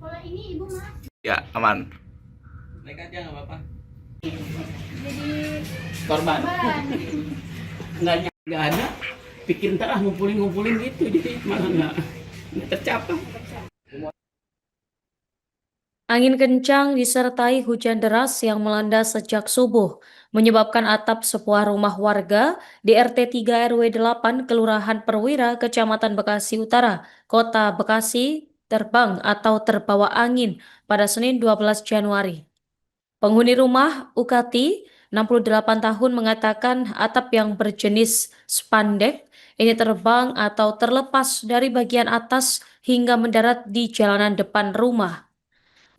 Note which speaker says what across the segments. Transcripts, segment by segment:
Speaker 1: Kalau ini ibu mas.
Speaker 2: Ya, aman.
Speaker 3: Naik aja nggak apa-apa.
Speaker 1: Jadi
Speaker 3: Korban.
Speaker 1: korban.
Speaker 3: Nggak ada. Pikir ntar ngumpulin gitu, jadi malah nggak tercapai.
Speaker 4: Angin kencang disertai hujan deras yang melanda sejak subuh, menyebabkan atap sebuah rumah warga di RT 3 RW 8 Kelurahan Perwira, Kecamatan Bekasi Utara, Kota Bekasi, terbang atau terbawa angin pada Senin 12 Januari. Penghuni rumah, Ukati, 68 tahun, mengatakan atap yang berjenis spandek ini terbang atau terlepas dari bagian atas hingga mendarat di jalanan depan rumah.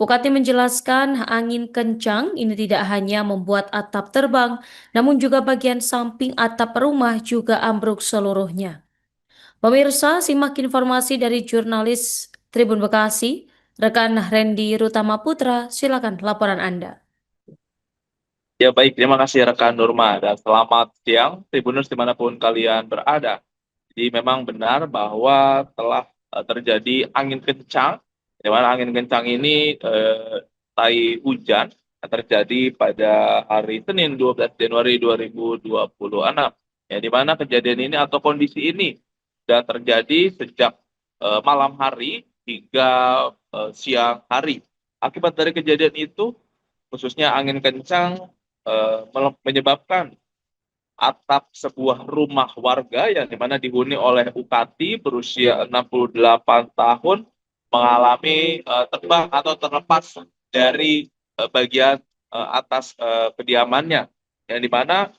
Speaker 4: Ukati menjelaskan angin kencang ini tidak hanya membuat atap terbang, namun juga bagian samping atap rumah juga ambruk seluruhnya. Pemirsa, simak informasi dari jurnalis Tribun Bekasi, rekan Randy Rutama Putra, silakan laporan Anda.
Speaker 2: Ya baik, terima kasih rekan Nurma dan selamat siang Tribuners dimanapun kalian berada. Jadi memang benar bahwa telah terjadi angin kencang, di mana angin kencang ini tai hujan yang terjadi pada hari Senin 12 Januari 2026. Ya, di mana kejadian ini atau kondisi ini sudah terjadi sejak malam hari hingga siang hari. Akibat dari kejadian itu, khususnya angin kencang menyebabkan atap sebuah rumah warga yang dimana dihuni oleh Ukati berusia 68 tahun mengalami terbang atau terlepas dari bagian atas kediamannya, yang dimana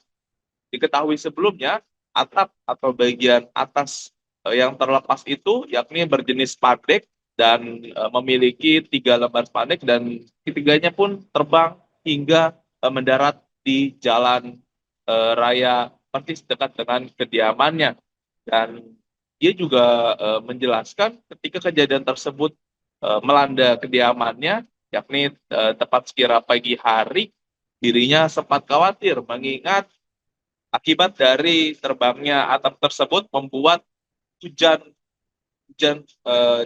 Speaker 2: diketahui sebelumnya atap atau bagian atas yang terlepas itu yakni berjenis spandek dan memiliki 3 lembar spandek, dan ketiganya pun terbang hingga mendarat di jalan raya persis dekat dengan kediamannya. Dan dia juga menjelaskan ketika kejadian tersebut melanda kediamannya, yakni tepat sekira pagi hari, dirinya sempat khawatir mengingat akibat dari terbangnya atap tersebut membuat hujan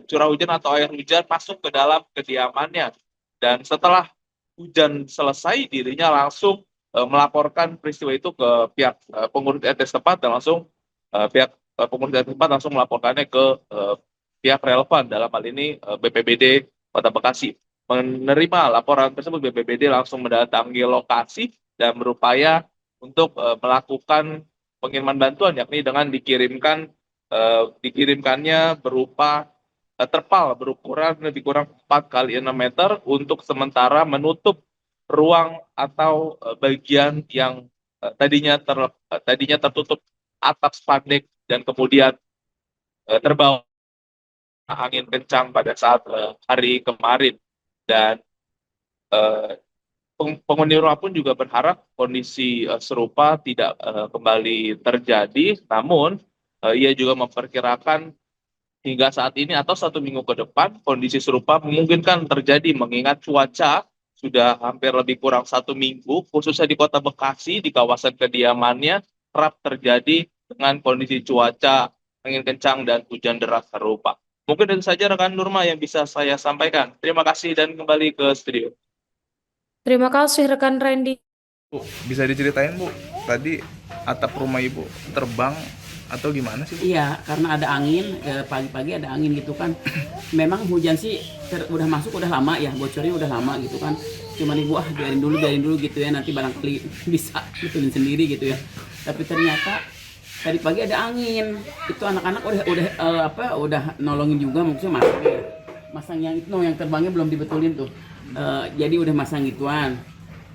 Speaker 2: curah hujan atau air hujan masuk ke dalam kediamannya. Dan setelah hujan selesai, dirinya langsung melaporkan peristiwa itu ke pihak pengurus RT setempat, dan langsung pihak pengurus RT setempat langsung melaporkannya ke pihak relevan, dalam hal ini BPBD Kota Bekasi. Menerima laporan tersebut, BPBD langsung mendatangi lokasi dan berupaya untuk melakukan pengiriman bantuan, yakni dengan dikirimkannya berupa terpal berukuran lebih kurang 4 kali 6 meter untuk sementara menutup ruang atau bagian yang tadinya tertutup atap spandek dan kemudian terbawa angin kencang pada saat hari kemarin. Dan penghuni rumah pun juga berharap kondisi serupa tidak kembali terjadi, namun ia juga memperkirakan hingga saat ini atau 1 minggu ke depan kondisi serupa memungkinkan terjadi, mengingat cuaca sudah hampir lebih kurang 1 minggu, khususnya di Kota Bekasi, di kawasan kediamannya kerap terjadi dengan kondisi cuaca angin kencang dan hujan deras serupa. Mungkin itu saja rekan Nurma yang bisa saya sampaikan. Terima kasih dan kembali ke studio.
Speaker 4: Terima kasih rekan Randy.
Speaker 5: Bu, bisa diceritain Bu, tadi atap rumah Ibu terbang atau gimana sih Bu?
Speaker 3: Iya, karena ada angin, pagi-pagi ada angin gitu kan. Memang hujan sih udah masuk udah lama ya, bocornya udah lama gitu kan. Cuman ibu biarin dulu gitu ya, nanti barangkali bisa betulin sendiri gitu ya. Tapi ternyata tadi pagi ada angin. Itu anak-anak udah nolongin juga, maksudnya masang yang itu, yang terbangnya belum dibetulin tuh. Jadi udah masang gituan.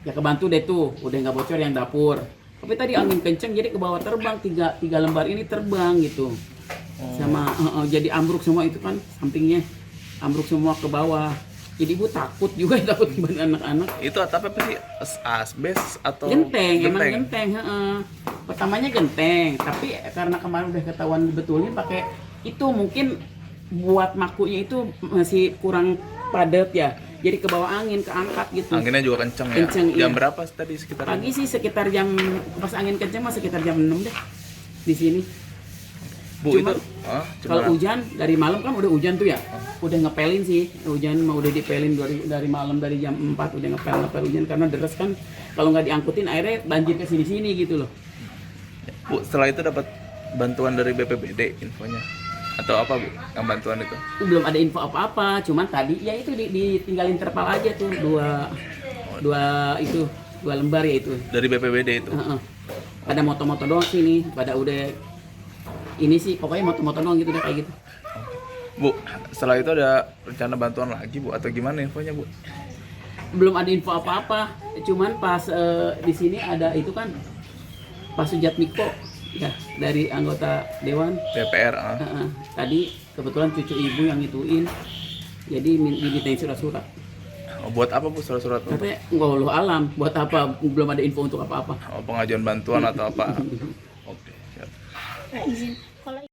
Speaker 3: Ya kebantu deh tuh, udah nggak bocor yang dapur. Tapi tadi angin kenceng jadi ke bawah terbang, tiga lembar ini terbang gitu. Sama jadi ambruk semua itu kan, sampingnya ambruk semua ke bawah. Jadi ibu takut juga, takut gimana anak-anak.
Speaker 5: Itu atap apa sih? Asbes atau
Speaker 3: Genteng, emang genteng. Pertamanya genteng, tapi karena kemarin udah ketahuan dibetulin pakai itu, mungkin buat makunya itu masih kurang padat ya. Jadi ke bawah angin, keangkat gitu.
Speaker 5: Anginnya juga kenceng ya?
Speaker 3: Kenceng,
Speaker 5: Jam
Speaker 3: iya.
Speaker 5: berapa tadi sekitar?
Speaker 3: Pagi sih sekitar jam, pas angin kenceng mah sekitar jam 6 deh di sini.
Speaker 5: Bu,
Speaker 3: Cuma
Speaker 5: itu
Speaker 3: kalau
Speaker 5: gimana?
Speaker 3: hujan dari malam kan udah hujan tuh ya. Udah ngepelin sih. Hujan mau udah dipelin dari malam dari jam 4 udah ngepel hujan karena deras kan. Kalau nggak diangkutin airnya banjir ke sini-sini gitu loh.
Speaker 5: Bu, setelah itu dapat bantuan dari BPBD infonya atau apa Bu yang bantuan itu?
Speaker 3: Belum ada info apa-apa, cuman tadi ya itu ditinggalin terpal aja tuh dua lembar ya itu.
Speaker 5: Dari BPBD itu.
Speaker 3: Heeh. Pada moto-moto doang sini, pada udah ini sih pokoknya moto-moto doang gitu deh kayak gitu.
Speaker 5: Bu, setelah itu ada rencana bantuan lagi Bu atau gimana infonya Bu?
Speaker 3: Belum ada info apa-apa, cuman pas di sini ada itu kan Pak Sujatmiko ya dari anggota dewan.
Speaker 5: DPR.
Speaker 3: Tadi kebetulan cucu ibu yang ngituin, jadi dimintain surat-surat.
Speaker 5: Buat apa Bu surat-surat?
Speaker 3: Katanya nggak alam, buat apa? Belum ada info untuk apa-apa.
Speaker 5: Pengajuan bantuan atau apa? Oke, siap.
Speaker 1: Nah, izin. Kalau ini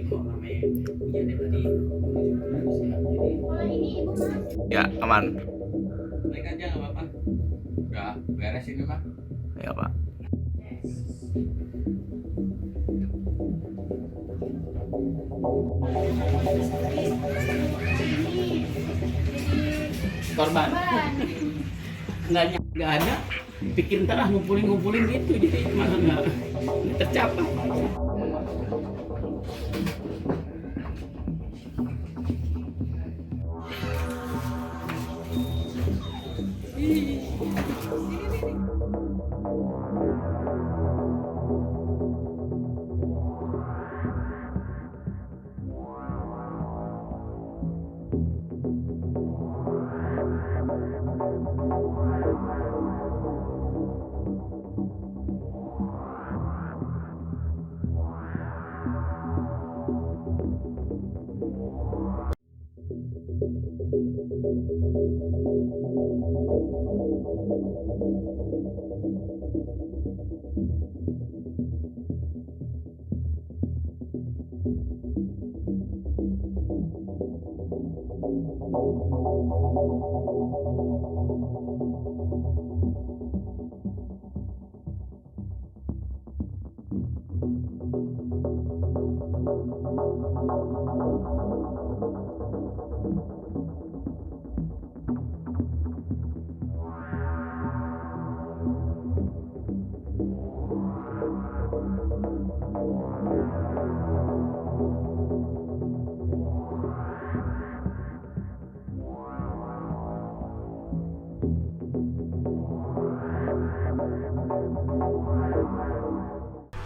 Speaker 1: ibu mas.
Speaker 5: Ya, aman.
Speaker 3: Naik aja nggak apa-apa. Udah beres ini Pak.
Speaker 5: Ya Pak.
Speaker 3: Korban. Nggak ada. Pikir ntar ngumpulin gitu, jadi malah nggak tercapai.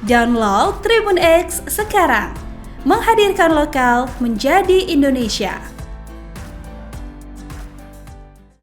Speaker 6: Download Tribun X sekarang, menghadirkan lokal menjadi Indonesia.